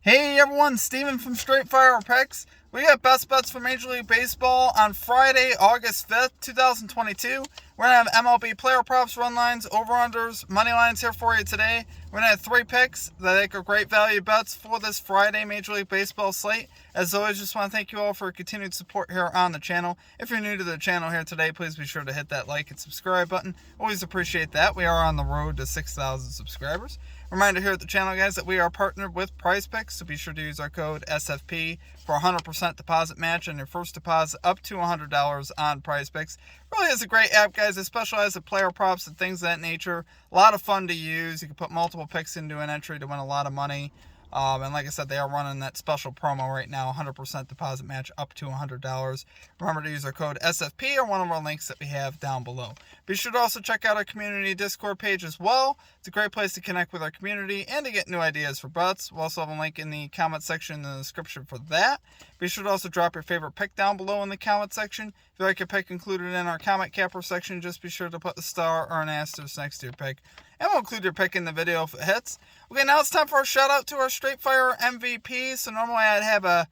Hey everyone, Steven from Straight Fire Picks. We got best bets for Major League Baseball on Friday, August 5th, 2022. We're going to have MLB player props, run lines, over-unders, money lines here for you today. We're going to have 3 picks that I think are great value bets for this Friday Major League Baseball slate. As always, just want to thank you all for your continued support here on the channel. If you're new to the channel here today, please be sure to hit that like and subscribe button. Always appreciate that. We are on the road to 6,000 subscribers. Reminder here at the channel, guys, that we are partnered with Prize Picks, so be sure to use our code SFP for a 100% deposit match on your first deposit up to $100 on Prize Picks. Really is a great app, guys. They specialize in player props and things of that nature. A lot of fun to use. You can put multiple picks into an entry to win a lot of money. And like I said, they are running that special promo right now, 100% deposit match up to $100. Remember to use our code SFP or one of our links that we have down below. Be sure to also check out our community Discord page as well. It's a great place to connect with our community and to get new ideas for bets. We'll also have a link in the comment section in the description for that. Be sure to also drop your favorite pick down below in the comment section. If you like your pick included in our comment capper section, just be sure to put the star or an asterisk next to your pick, and we'll include your pick in the video if it hits. Okay, now it's time for a shout out to our Straight Fire MVP. So normally I'd have a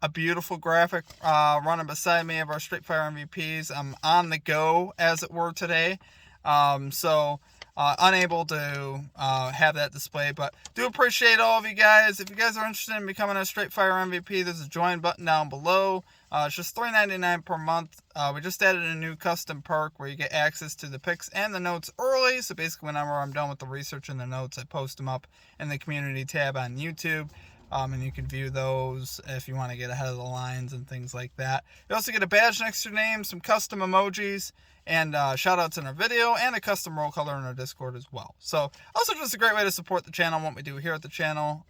beautiful graphic running beside me of our Straight Fire MVPs. I'm on the go, as it were, today. Unable to have that displayed, but do appreciate all of you guys. If you guys are interested in becoming a Straight Fire MVP, there's a join button down below. It's just $3.99 per month. We just added a new custom perk where you get access to the picks and the notes early. So basically, whenever I'm done with the research and the notes, I post them up in the community tab on YouTube. And you can view those if you want to get ahead of the lines and things like that. You also get a badge next to your name, some custom emojis, and shout outs in our video, and a custom roll color in our Discord as well. So also just a great way to support the channel and what we do here at the channel.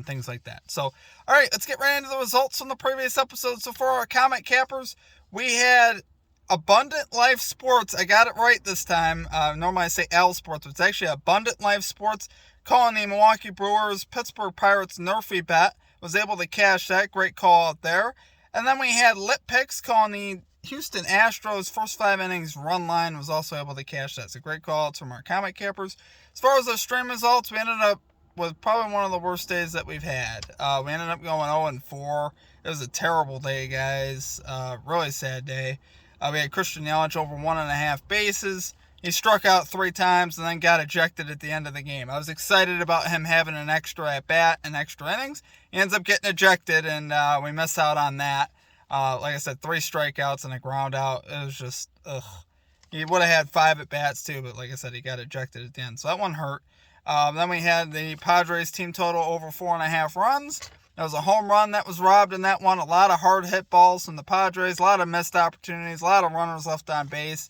Things like that. So, all right, let's get right into the results from the previous episode. So for our comment cappers, we had Abundant Life Sports. I got it right this time. Normally I say L Sports, but it's actually Abundant Life Sports, calling the Milwaukee Brewers Pittsburgh Pirates Nerfy bet. Was able to cash that. Great call out there. And then we had Lit Picks calling the Houston Astros first 5 innings run line. Was also able to cash that. So great call outs from our comment cappers. As far as the stream results, we ended up with probably one of the worst days that we've had. We ended up going 0-4. It was a terrible day, guys. Really sad day. We had Christian Yelich over 1.5 bases. He struck out 3 times and then got ejected at the end of the game. I was excited about him having an extra at-bat and extra innings. He ends up getting ejected, and we missed out on that. Like I said, 3 strikeouts and a ground out. It was just, ugh. He would have had 5 at-bats too, but like I said, he got ejected at the end. So that one hurt. Then we had the Padres team total over 4.5 runs. There was a home run that was robbed in that one. A lot of hard hit balls from the Padres. A lot of missed opportunities. A lot of runners left on base.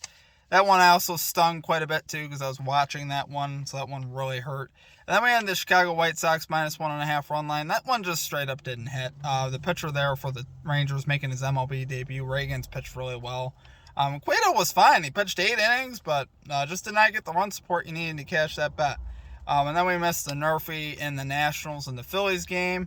That one I also stung quite a bit too because I was watching that one. So that one really hurt. And then we had the Chicago White Sox minus 1.5 run line. That one just straight up didn't hit. The pitcher there for the Rangers making his MLB debut, Reagan's, pitched really well. Cueto was fine. He pitched 8 innings, but just did not get the run support you needed to cash that bet. And then we missed the Nerfy in the Nationals and the Phillies game.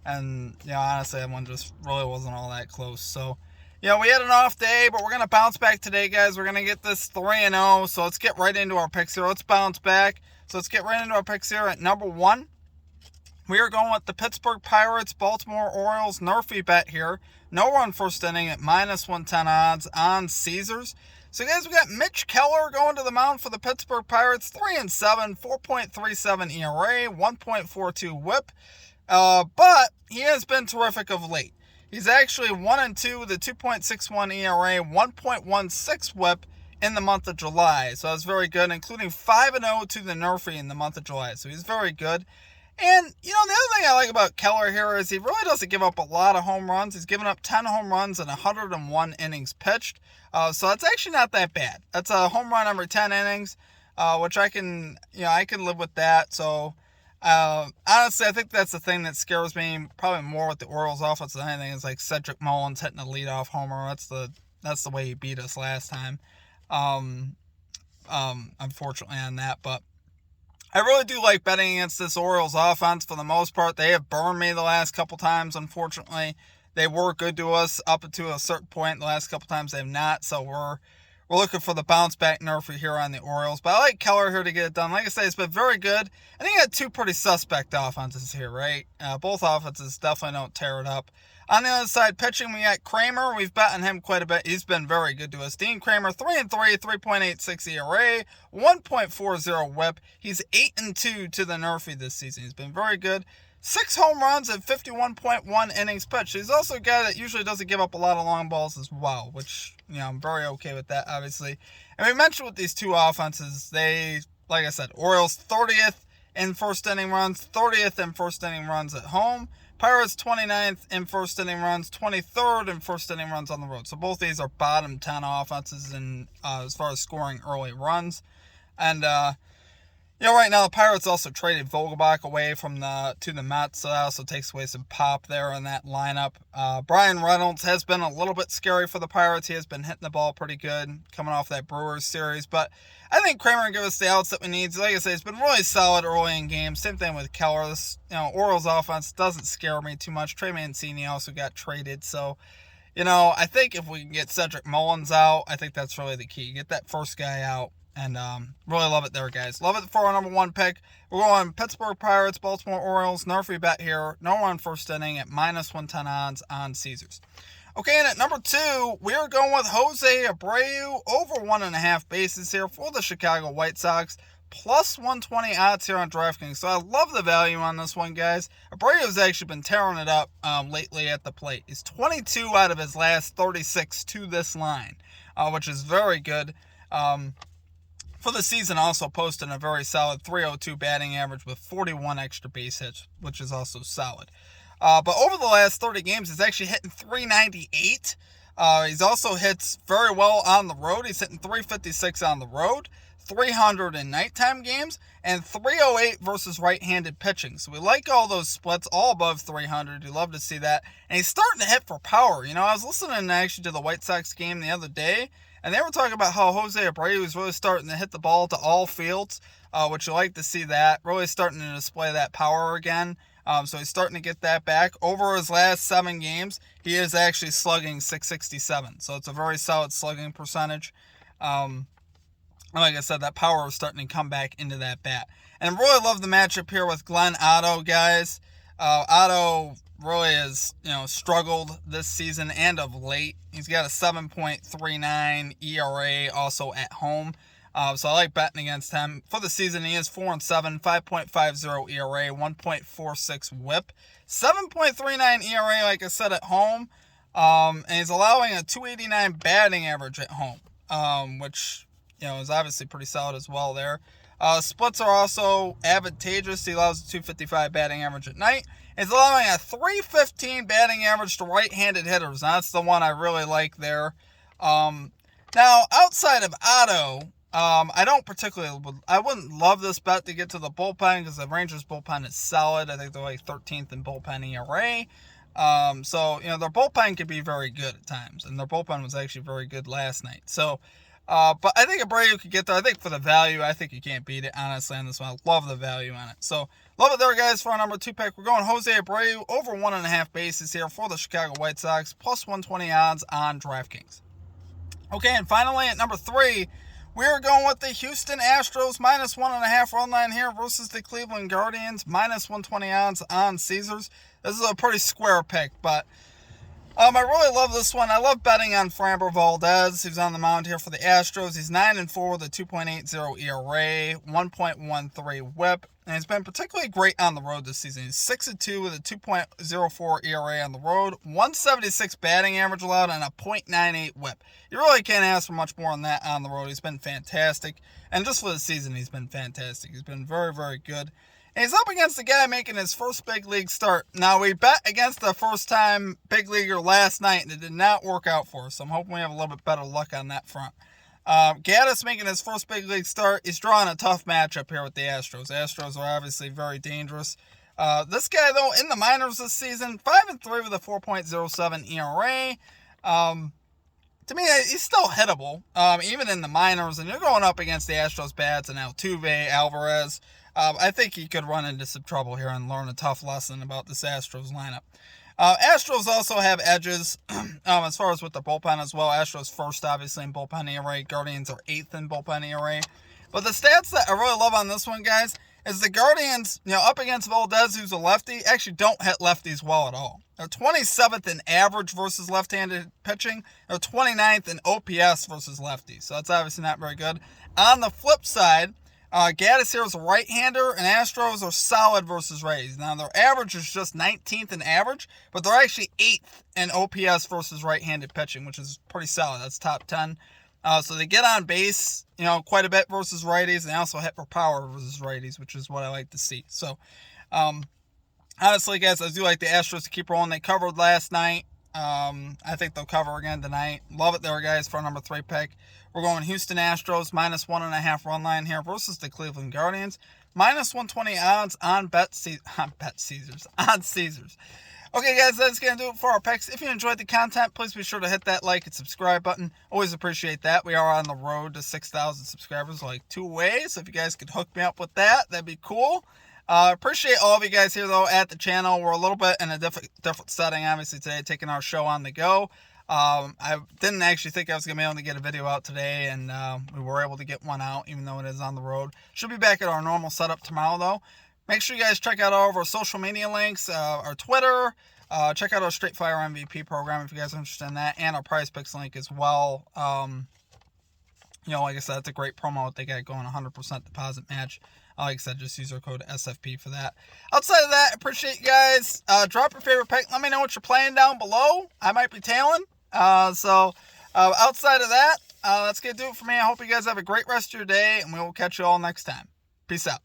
And, honestly, that one just really wasn't all that close. So, we had an off day, but we're going to bounce back today, guys. We're going to get this 3-0. So let's get right into our picks here. Let's bounce back. So let's get right into our picks here. At number 1, we are going with the Pittsburgh Pirates, Baltimore Orioles Nerfy bet here. No run first inning at minus 110 odds on Caesars. So, guys, we got Mitch Keller going to the mound for the Pittsburgh Pirates. 3-7, 4.37 ERA, 1.42 WHIP. But he has been terrific of late. He's actually 1-2 with a 2.61 ERA, 1.16 WHIP in the month of July. So that's very good, including 5-0 to the Nerfy in the month of July. So he's very good. And, the other thing I like about Keller here is he really doesn't give up a lot of home runs. He's given up 10 home runs and 101 innings pitched. So it's actually not that bad. That's a home run every 10 innings, which I can live with that. So, honestly, I think that's the thing that scares me probably more with the Orioles offense than anything is like Cedric Mullins hitting a leadoff homer. That's the way he beat us last time. Unfortunately on that, but I really do like betting against this Orioles offense for the most part. They have burned me the last couple times, unfortunately. They were good to us up to a certain point. The last couple times they have not, so we're we're looking for the bounce back Nerfy here on the Orioles. But I like Keller here to get it done. Like I say, it's been very good. I think you got two pretty suspect offenses here, right? Both offenses definitely don't tear it up. On the other side, pitching, we got Kramer. We've bet on him quite a bit. He's been very good to us. Dean Kramer, 3-3, 3.86 ERA, 1.40 WHIP. He's 8-2 to the Nerfy this season. He's been very good. 6 home runs and 51.1 innings pitched. He's also a guy that usually doesn't give up a lot of long balls as well, which, I'm very okay with that, obviously. And we mentioned with these two offenses, they, like I said, Orioles 30th in first inning runs, 30th in first inning runs at home. Pirates 29th in first inning runs, 23rd in first inning runs on the road. So both these are bottom 10 offenses in as far as scoring early runs. And right now the Pirates also traded Vogelbach away to the Mets, so that also takes away some pop there in that lineup. Brian Reynolds has been a little bit scary for the Pirates. He has been hitting the ball pretty good coming off that Brewers series, but I think Kramer can give us the outs that we need. Like I say, it's been really solid early in games. Same thing with Keller. This, Orioles offense doesn't scare me too much. Trey Mancini also got traded, so I think if we can get Cedric Mullins out, I think that's really the key. Get that first guy out. And really love it there, guys. Love it for our number one pick. We're going Pittsburgh Pirates, Baltimore Orioles. Nerfy bet here. No run first inning at -110 odds on Caesars. Okay, and at number 2, we are going with Jose Abreu over 1.5 bases here for the Chicago White Sox. +120 odds here on DraftKings. So I love the value on this one, guys. Abreu has actually been tearing it up lately at the plate. He's 22 out of his last 36 to this line, which is very good. For the season, also posting a very solid .302 batting average with 41 extra base hits, which is also solid. But over the last 30 games, he's actually hitting .398. He's also hits very well on the road. He's hitting .356 on the road, 300 in nighttime games, and .308 versus right-handed pitching. So we like all those splits, all above 300. You love to see that. And he's starting to hit for power. I was listening actually to the White Sox game the other day, and they were talking about how Jose Abreu is really starting to hit the ball to all fields, which you like to see that. Really starting to display that power again. So he's starting to get that back. Over his last 7 games, he is actually slugging .667. So it's a very solid slugging percentage. Like I said, that power is starting to come back into that bat. And really love the matchup here with Glenn Otto, guys. Otto really has, struggled this season and of late. He's got a 7.39 ERA also at home. So I like betting against him. For the season, he is 4-7, 5.50 ERA, 1.46 WHIP, 7.39 ERA, like I said, at home. And he's allowing a .289 batting average at home, which, is obviously pretty solid as well there. Splits are also advantageous. He allows a .255 batting average at night. He's allowing a .315 batting average to right-handed hitters. Now, that's the one I really like there. Now, outside of Otto, I wouldn't love this bet to get to the bullpen because the Rangers bullpen is solid. I think they're like 13th in bullpen ERA. So, their bullpen could be very good at times. And their bullpen was actually very good last night. So, but I think Abreu could get there. I think for the value, I think you can't beat it, honestly, on this one. I love the value on it. So, love it there, guys, for our number 2 pick. We're going Jose Abreu over 1.5 bases here for the Chicago White Sox, +120 odds on DraftKings. Okay, and finally, at number 3, we are going with the Houston Astros, -1.5 run line here versus the Cleveland Guardians, -120 odds on Caesars. This is a pretty square pick, but I really love this one. I love betting on Framber Valdez, who's on the mound here for the Astros. He's 9-4 with a 2.80 ERA, 1.13 WHIP, and he's been particularly great on the road this season. He's 6-2 with a 2.04 ERA on the road, 176 batting average allowed, and a .98 WHIP. You really can't ask for much more than that on the road. He's been fantastic, and just for the season, he's been fantastic. He's been very, very good. And he's up against a guy making his first big league start. Now, we bet against the first-time big leaguer last night, and it did not work out for us. So I'm hoping we have a little bit better luck on that front. Gaddis making his first big league start. He's drawing a tough matchup here with the Astros. The Astros are obviously very dangerous. This guy, though, in the minors this season, 5-3 with a 4.07 ERA. To me, he's still hittable, even in the minors. And you're going up against the Astros bats and Altuve, Alvarez. I think he could run into some trouble here and learn a tough lesson about this Astros lineup. Astros also have edges as far as with the bullpen as well. Astros first, obviously, in bullpen ERA. Guardians are 8th in bullpen ERA. But the stats that I really love on this one, guys, is the Guardians, up against Valdez, who's a lefty, actually don't hit lefties well at all. They're 27th in average versus left-handed pitching. They're 29th in OPS versus lefties. So that's obviously not very good. On the flip side, Gaddis here is a right-hander, and Astros are solid versus righties. Now, their average is just 19th in average, but they're actually 8th in OPS versus right-handed pitching, which is pretty solid. That's top 10. So they get on base, quite a bit versus righties, and they also hit for power versus righties, which is what I like to see. So, honestly, guys, I do like the Astros to keep rolling. They covered last night. I think they'll cover again tonight. Love it there, guys, for our number 3 pick. We're going Houston Astros, minus 1.5 run line here versus the Cleveland Guardians. Minus 120 odds on Caesars. Okay, guys, that's going to do it for our picks. If you enjoyed the content, please be sure to hit that like and subscribe button. Always appreciate that. We are on the road to 6,000 subscribers, like 2 ways. So if you guys could hook me up with that, that'd be cool. Appreciate all of you guys here, though, at the channel. We're a little bit in a different setting, obviously, today, taking our show on the go. I didn't actually think I was going to be able to get a video out today, and we were able to get one out, even though it is on the road. Should be back at our normal setup tomorrow, though. Make sure you guys check out all of our social media links, our Twitter. Check out our Straight Fire MVP program if you guys are interested in that, and our Prize Picks link as well. Like I said, it's a great promo that they got going, 100% deposit match. Like I said, just use our code SFP for that. Outside of that, appreciate you guys. Drop your favorite pick. Let me know what you're playing down below. I might be tailing. Outside of that, that's going to do it for me. I hope you guys have a great rest of your day, and we will catch you all next time. Peace out.